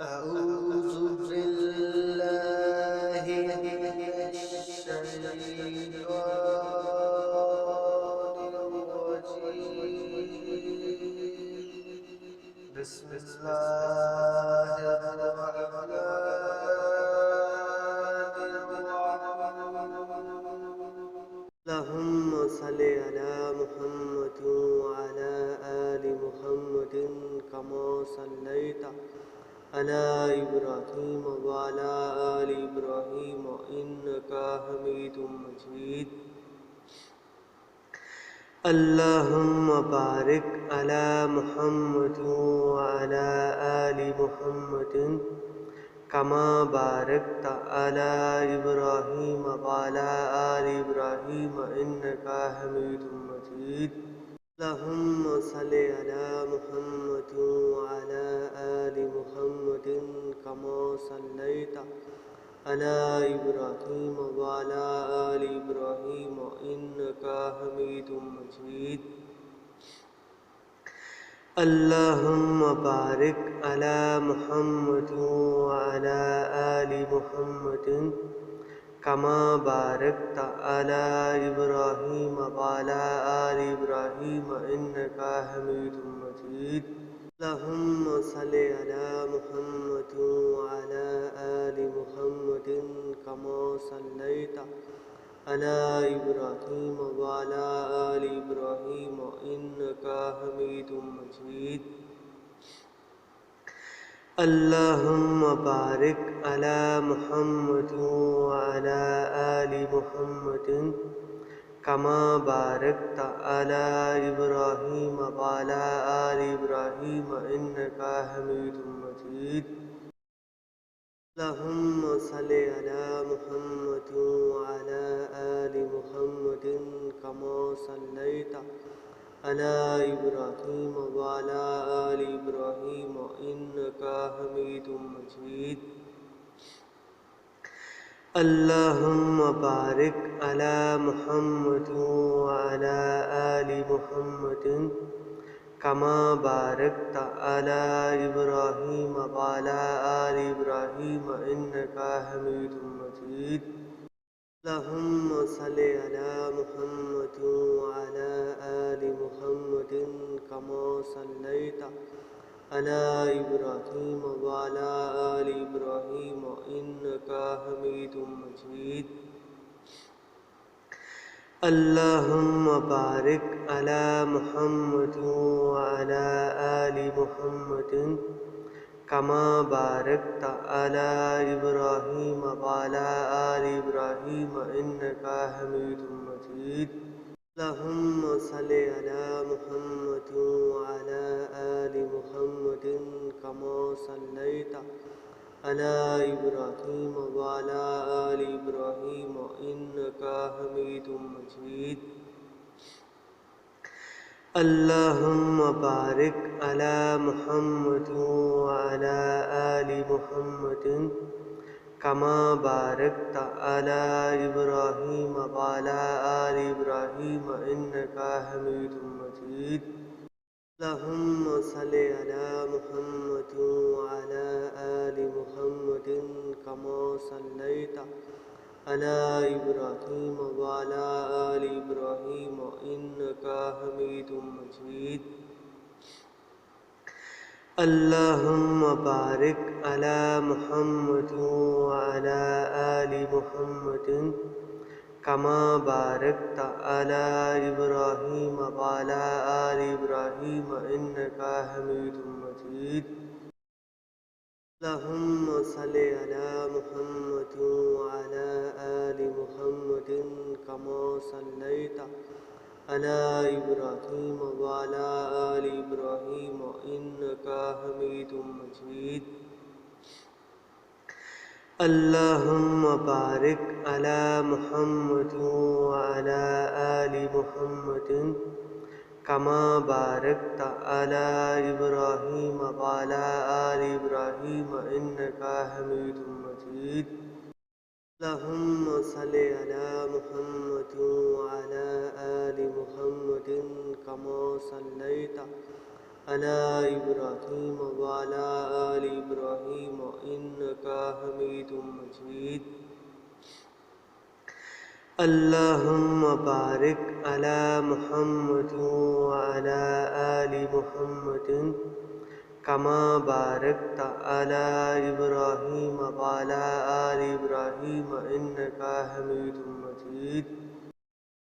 أعوذ بالله من الشيطان الرجيم بسم الله الرحمن الرحيم اللهم صل على محمد وعلى آل محمد كما صليت على إبراهيم وعلى آل إبراهيم إنك حميد مجيد اللهم بارك على محمد وعلى آل محمد كما باركت على إبراهيم وعلى آل إبراهيم إنك حميد مجيد اللهم صل على محمد وعلى آل محمد كما صليت على إبراهيم وعلى آل إبراهيم إنك حميد مجيد اللهم بارك على محمد وعلى آل محمد كما باركت على إبراهيم وعلى آل إبراهيم إنك حميد مجيد اللهم صل على محمد وعلى آل محمد كما صليت على إبراهيم وعلى آل إبراهيم إنك حميد مجيد اللهم بارك على محمد وعلى آل محمد كما باركت على إبراهيم وعلى آل إبراهيم إنك حميد مجيد اللهم صل على محمد وعلى آل محمد كما صليت على إبراهيم وعلى آل إبراهيم إنك حميد مجيد اللهم بارك على محمد وعلى آل محمد كما باركت على إبراهيم وعلى آل إبراهيم إنك حميد مجيد اللهم صل على محمد وعلى آل محمد كما صليت على إبراهيم وعلى آل إبراهيم إنك حميد مجيد اللهم بارك على محمد وعلى آل محمد كما باركت على إبراهيم وعلى آل إبراهيم إنك حميد مجيد اللهم صل على محمد وعلى آل محمد كما صليت على إبراهيم وعلى آل إبراهيم إنك حميد مجيد اللهم بارك على محمد وعلى آل محمد كما باركت على إبراهيم وعلى آل إبراهيم إنك حميد مجيد اللهم صل على محمد وعلى آل محمد كما صليت على إبراهيم وعلى آل إبراهيم إنك حميد مجيد اللهم بارك على محمد وعلى آل محمد كما باركت على إبراهيم وعلى آل إبراهيم إنك حميد مجيد اللهم صل على محمد وعلى آل محمد كما صليت على إبراهيم وعلى آل إبراهيم إنك حميد مجيد اللهم بارك على محمد وعلى آل محمد كما باركت على إبراهيم وعلى آل إبراهيم إنك حميد مجيد اللهم صل على محمد وعلى آل محمد كما صليت على إبراهيم وعلى آل إبراهيم हमीदुम मजीद। अल्लाहुम्मा बारिक अला मुहम्मद व अला आलि मुहम्मदिन कमा बारकता अला इब्राहीम व अला आलि इब्राहीम इन्नका हमीदुम मजीद।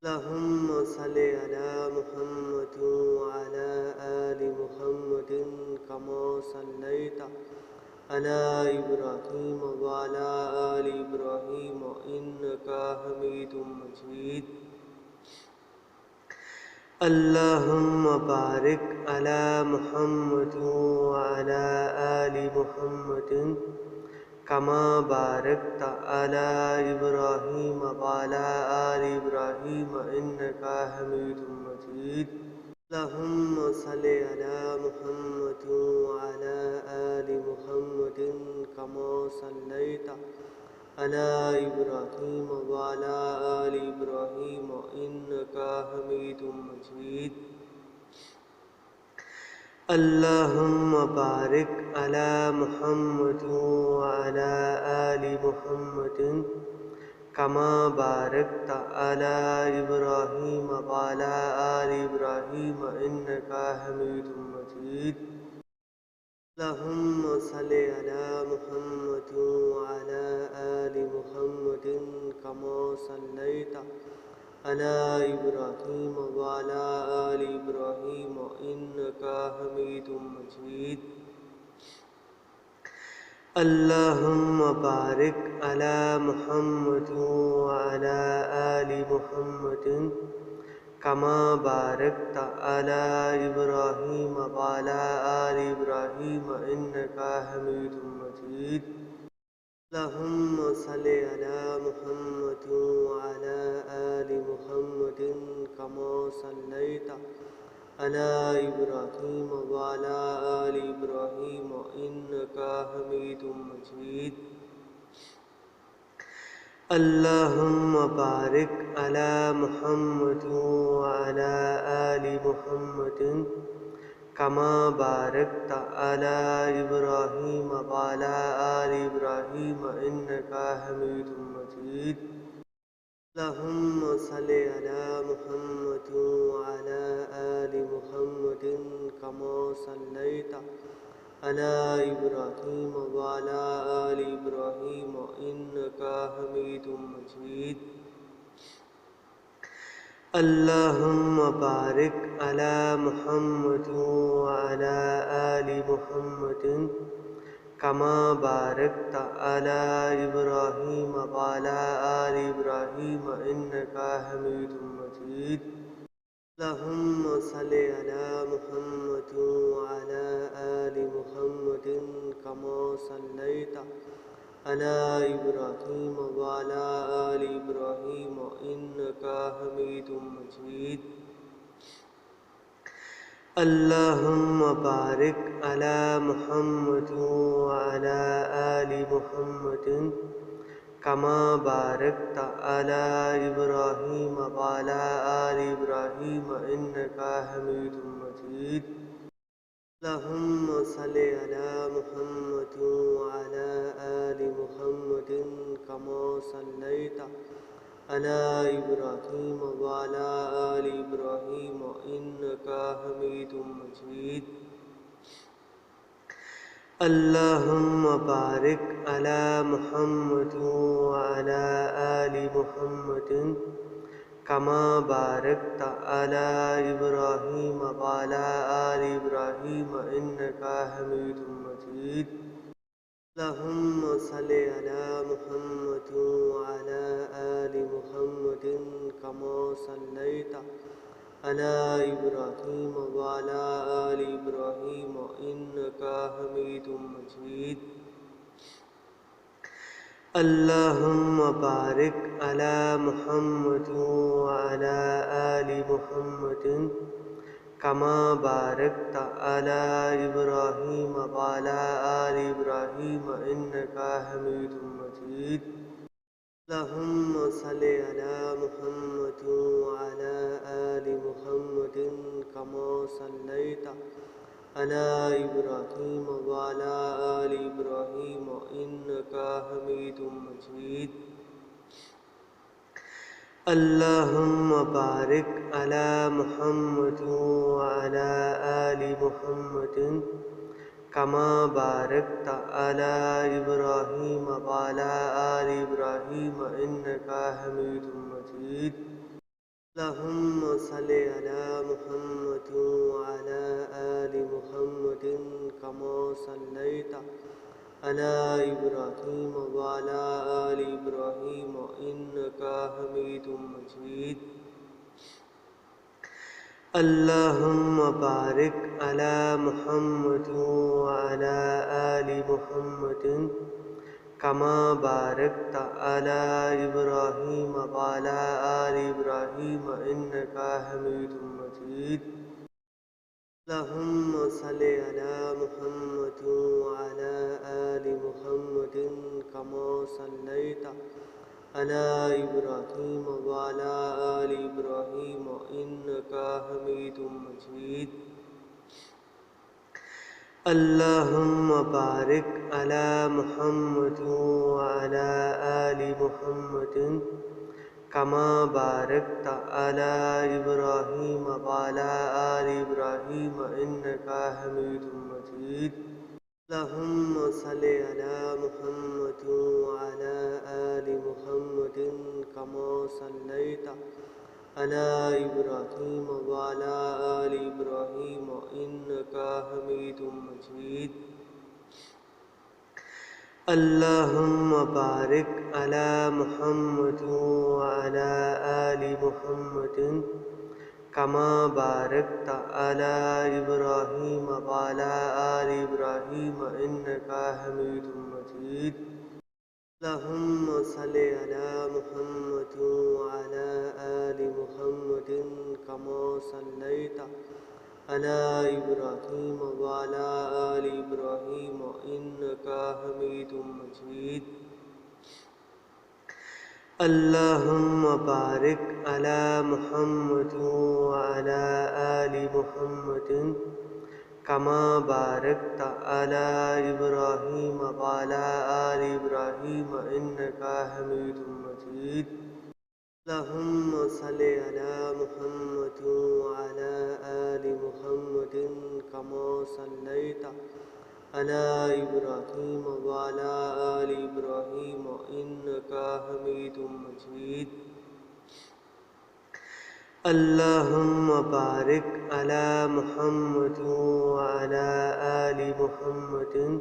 अल्लाहुम्मा सल्लि अला मुहम्मद व अला आलि मुहम्मदिन कमा सल्लैता अला इब्राहीम व अला आलि इब्राहीम इन्नका हमीदुम मजीद। अल्लाहुम्मा बारिक अला मुहम्मद व अला आलि मुहम्मदिन कमा बारकता अला इब्राहीम व अला आलि इब्राहीम इन्नका हमीदुम मजीद। अल्लाहुम्मा सल्लि अला मुहम्मद व अला आलि मुहम्मदिन कमा सल्लैता अला इब्राहीम व अला आलि इब्राहीम इन्नका हमीदुम मजीद। अल्लाहुम्मा बारिक अला मुहम्मद व अला आलि मुहम्मदिन कमा बारकता अला इब्राहीम व अला आलि इब्राहीम इन्नका हमीदुम मजीद। अल्लाहुम्मा सल्लि अला मुहम्मद व अला आलि मुहम्मदिन कमा सल्लैता अला इब्राहीम व अला आलि इब्राहीम इन्नका हमीदुम मजीद। अल्लाहुम्मा बारिक अला मुहम्मद व अला आलि मुहम्मदिन कमा बारकता अला इब्राहीम व अला आलि इब्राहीम इन्नका हमीदुम मजीद। अल्लाहुम्मा सल्लि अला मुहम्मद व अला आलि मुहम्मदिन कमा सल्लैता अला इब्राहीम व अला आलि इब्राहीम इन्नका हमीदुम मजीद। अल्लाहुम्मा बारिक अला मुहम्मद व अला आलि मुहम्मदिन कमा बारकता अला इब्राहीम व अला आलि इब्राहीम इन्नका हमीदुम मजीद। अल्लाहुम्मा सल्लि अला मुहम्मद व अला आलि मुहम्मदिन कमा सल्लैता अला इब्राहीम व अला आलि इब्राहीम इन्नका हमीदुम मजीद। अल्लाहुम्मा बारिक अला मुहम्मद व अला आलि मुहम्मदिन कमा बारकता अला इब्राहीम व अला आलि इब्राहीम इन्नका हमीदुम मजीद। अल्लाहुम्मा सल्लि अला मुहम्मद व अला आलि मुहम्मदिन कमा सल्लैता अला इब्राहीम व अला आलि इब्राहीम इन्नका हमीदुम मजीद। अल्लाहुम्मा बारिक अला मुहम्मद व अला आलि मुहम्मदिन कमा बारकता अला इब्राहीम व अला आलि इब्राहीम इन्नका हमीदुम मजीद। अल्लाहुम्मा सल्लि अला मुहम्मद व अला आलि मुहम्मदिन कमा सल्लैता अला इब्राहीम व अला आलि इब्राहीम इन्नका हमीदुम मजीद। अल्लाहुम्मा बारिक अला मुहम्मद व अला आलि मुहम्मदिन कमा बारकता अला इब्राहीम व अला आलि इब्राहीम इन्नका हमीदुम मजीद। अल्लाहुम्मा सल्लि अला मुहम्मद व अला आलि मुहम्मदिन कमा सल्लैता अला इब्राहीम व अला आलि इब्राहीम इन्नका हमीदुम मजीद। अल्लाहुम्मा बारिक अला मुहम्मद व अला आलि मुहम्मदिन कमा बारकता अला इब्राहीम व अला आलि इब्राहीम इन्नका हमीदुम मजीद। अल्लाहुम्मा सल्लि अला मुहम्मद व अला आलि मुहम्मदिन कमा सल्लैता अला इब्राहीम व अला आलि इब्राहीम इन्नका हमीदुम मजीद। अल्लाहुम्मा बारिक अला मुहम्मद व अला आलि मुहम्मदिन कमा बारकता अला इब्राहीम व अला आलि इब्राहीम इन्नका हमीदुम मजीद। अल्लाहुम्मा सल्लि अला मुहम्मद व अला आलि मुहम्मदिन कमा सल्लैता अला इब्राहीम व अला आलि इब्राहीम इन्नका हमीदुम मजीद। अल्लाहुम्मा बारिक अला मुहम्मद व अला आलि मुहम्मदिन कमा बारकता अला इब्राहीम व अला आलि इब्राहीम इन्नका हमीदुम मजीद। अल्लाहुम्मा सल्लि अला मुहम्मद व अला आलि मुहम्मदिन कमा सल्लैता अला इब्राहीम व अला आलि इब्राहीम इन्नका हमीदुम मजीद। अल्लाहुम्मा बारिक अला मुहम्मद व अला आलि मुहम्मदिन कमा बारकता अला इब्राहीम व अला आलि इब्राहीम इन्नका हमीदुम मजीद। अल्लाहुम्मा सल्लि अला मुहम्मद व अला आलि मुहम्मदिन कमा सल्लैता अला इब्राहीम व अला आलि इब्राहीम इन्नका हमीदुम मजीद। अल्लाहुम्मा बारिक अला मुहम्मद व अला आलि मुहम्मदिन कमा बारकता अला इब्राहीम व अला आलि इब्राहीम इन्नका हमीदुम मजीद। अल्लाहुम्मा सल्लि अला मुहम्मद व अला आलि मुहम्मदिन कमा सल्लैता अला इब्राहीम व अला आलि इब्राहीम इन्नका हमीदुम मजीद। अल्लाहुम्मा बारिक अला मुहम्मद व अला आलि मुहम्मदिन कमा बारकता अला इब्राहीम व अला आलि इब्राहीम इन्नका हमीदुम मजीद। अल्लाहुम्मा सल्लि अला मुहम्मद व अला आलि मुहम्मदिन कमा सल्लैता अला इब्राहीम व अला आलि इब्राहीम इन्नका हमीदुम मजीद। अल्लाहुम्मा बारिक अला मुहम्मद व अला आलि मुहम्मदिन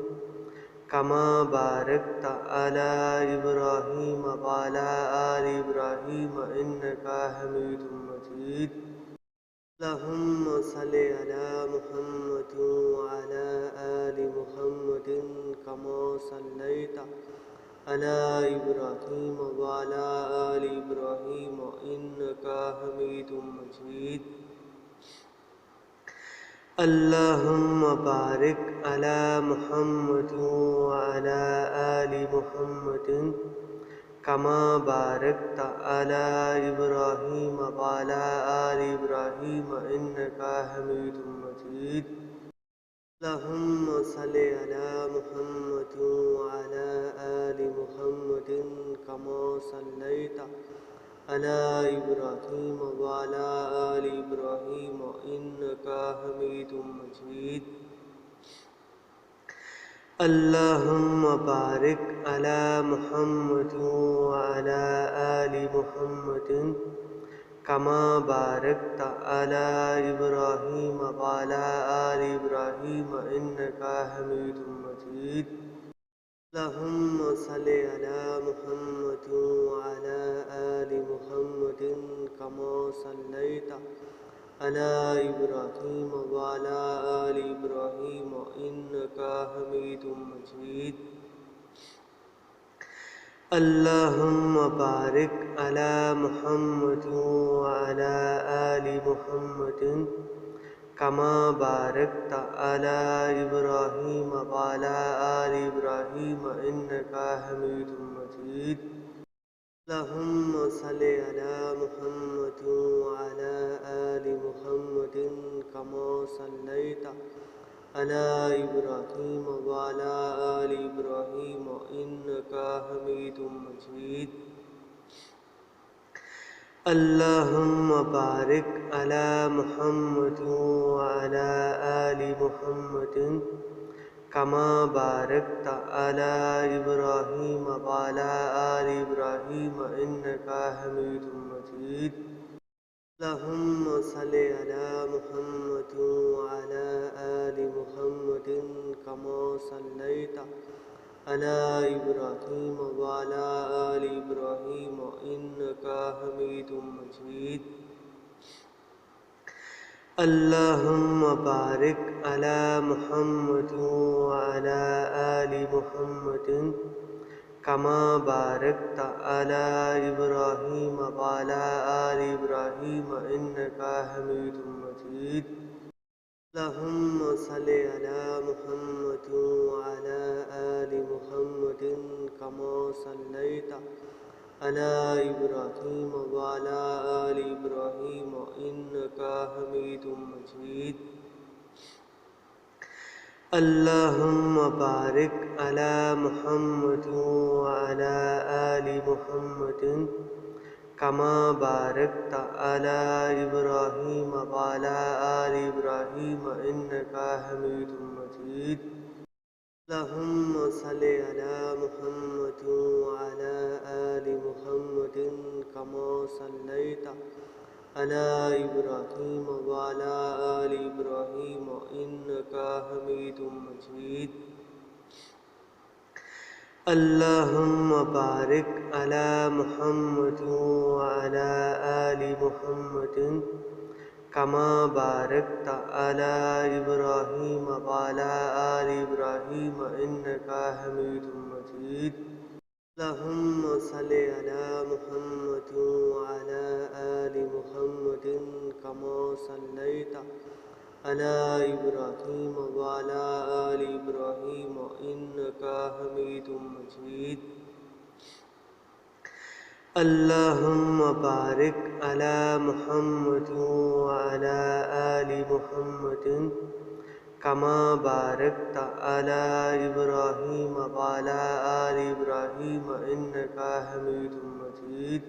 कमा बारकता अला इब्राहीम व अला आलि इब्राहीम इन्नका हमीदुम मजीद। अल्लाहुम्मा सल्लि अला मुहम्मद व अला आलि मुहम्मदिन कमा सल्लैता अला इब्राहीम व अला आलि इब्राहीम इन्नका हमीदुम मजीद। अल्लाहुम्मा बारिक अला मुहम्मद व अला आलि मुहम्मदिन कमा बारकता अला इब्राहीम व अला आलि इब्राहीम इन्नका हमीदुम मजीद। अल्लाहुम्मा सल्लि अला मुहम्मद व अला आलि मुहम्मदिन कमा सल्लैता अला इब्राहीम व अला आलि इब्राहीम इन्नका हमीदुम मजीद। अल्लाहुम्मा बारिक अला मुहम्मद व अला आलि मुहम्मदिन कमा बारकता अला इब्राहीम व अला आलि इब्राहीम इन्नका हमीदुम मजीद। अल्लाहुम्मा सल्लि अला मुहम्मद व अला आलि मुहम्मदिन कमा सल्लैता अला इब्राहीम व अला आलि इब्राहीम इन्नका हमीदुम मजीद। अल्लाहुम्मा बारिक अला मुहम्मद व अला आलि मुहम्मदिन कमा बारकता अला इब्राहीम व अला आलि इब्राहीम इन्नका हमीदुम मजीद। अल्लाहुम्मा सल्लि अला मुहम्मद व अला आलि मुहम्मदिन कमा सल्लैता अला इब्राहीम वाला आल इब्राहीम इन्नका हमीदुम मजीद। अल्लाहुम्मा बारिक अला मुहम्मद व अला आलि मुहम्मदिन कमा बारकता अला इब्राहीम वाला आल इब्राहीम इन्नका हमीदुम मजीद। अल्लाहुम्मा सल्लि अला मुहम्मद व अला आलि मुहम्मदिन कमा सल्लैता अला इब्राहीम वाला आलि इब्राहीम इन्नका हमीदुम मजीद। अल्लाहुम्मा बारिक अला मुहम्मद व अला आलि मुहम्मदिन कमा बारकता अला इब्राहीम वाला आलि इब्राहीम इन्नका हमीदुम मजीद। अल्लाहुम्मा सल्लि अला मुहम्मद व अला आलि मुहम्मदिन कमा सल्लैता अला इब्राहीम वाला आलि इब्राहीम इन्नका हमीदुम मजीद। अल्लाहुम्मा बारिक अला मुहम्मद व अला आलि मुहम्मदिन कमा बारकता अला इब्राहीम वाला आलि इब्राहीम इन्नका हमीदुम मजीद। अल्लाहुम्मा सल्लि अला मुहम्मद व अला आलि मुहम्मदिन कमा सल्लैता अला इब्राहीम वाला आलि इब्राहीम इन्नका हमीदुम मजीद। अल्लाहुम्मा बारिक अला मुहम्मद व अला आलि मुहम्मदिन कमा बारकता अला इब्राहीम वाला आलि इब्राहीम इन्नका हमीदुम मजीद। अल्लाहुम्मा सल्लि अला मुहम्मद व अला आलि मुहम्मदिन कमा बारकता अला इब्राहीम वाला आलि इब्राहीम इन्नका हमीदुम मजीद। अल्लाहुम्मा बारिक अला मुहम्मद व अला आलि मुहम्मदिन कमा बारकता अला इब्राहीम वाला आलि इब्राहीम अल्लाहुम्मा सल्लि अला मुहम्मद व अला आलि मुहम्मदिन कमा सल्लैता अला इब्राहीम वाला आलि इब्राहीम इन्नका हमीदुम मजीद। अल्लाहुम्मा बारिक अला मुहम्मद व अला आलि मुहम्मदिन कमा बारकता अला इब्राहीम वाला आलि इब्राहीम इन्नका हमीदुम मजीद।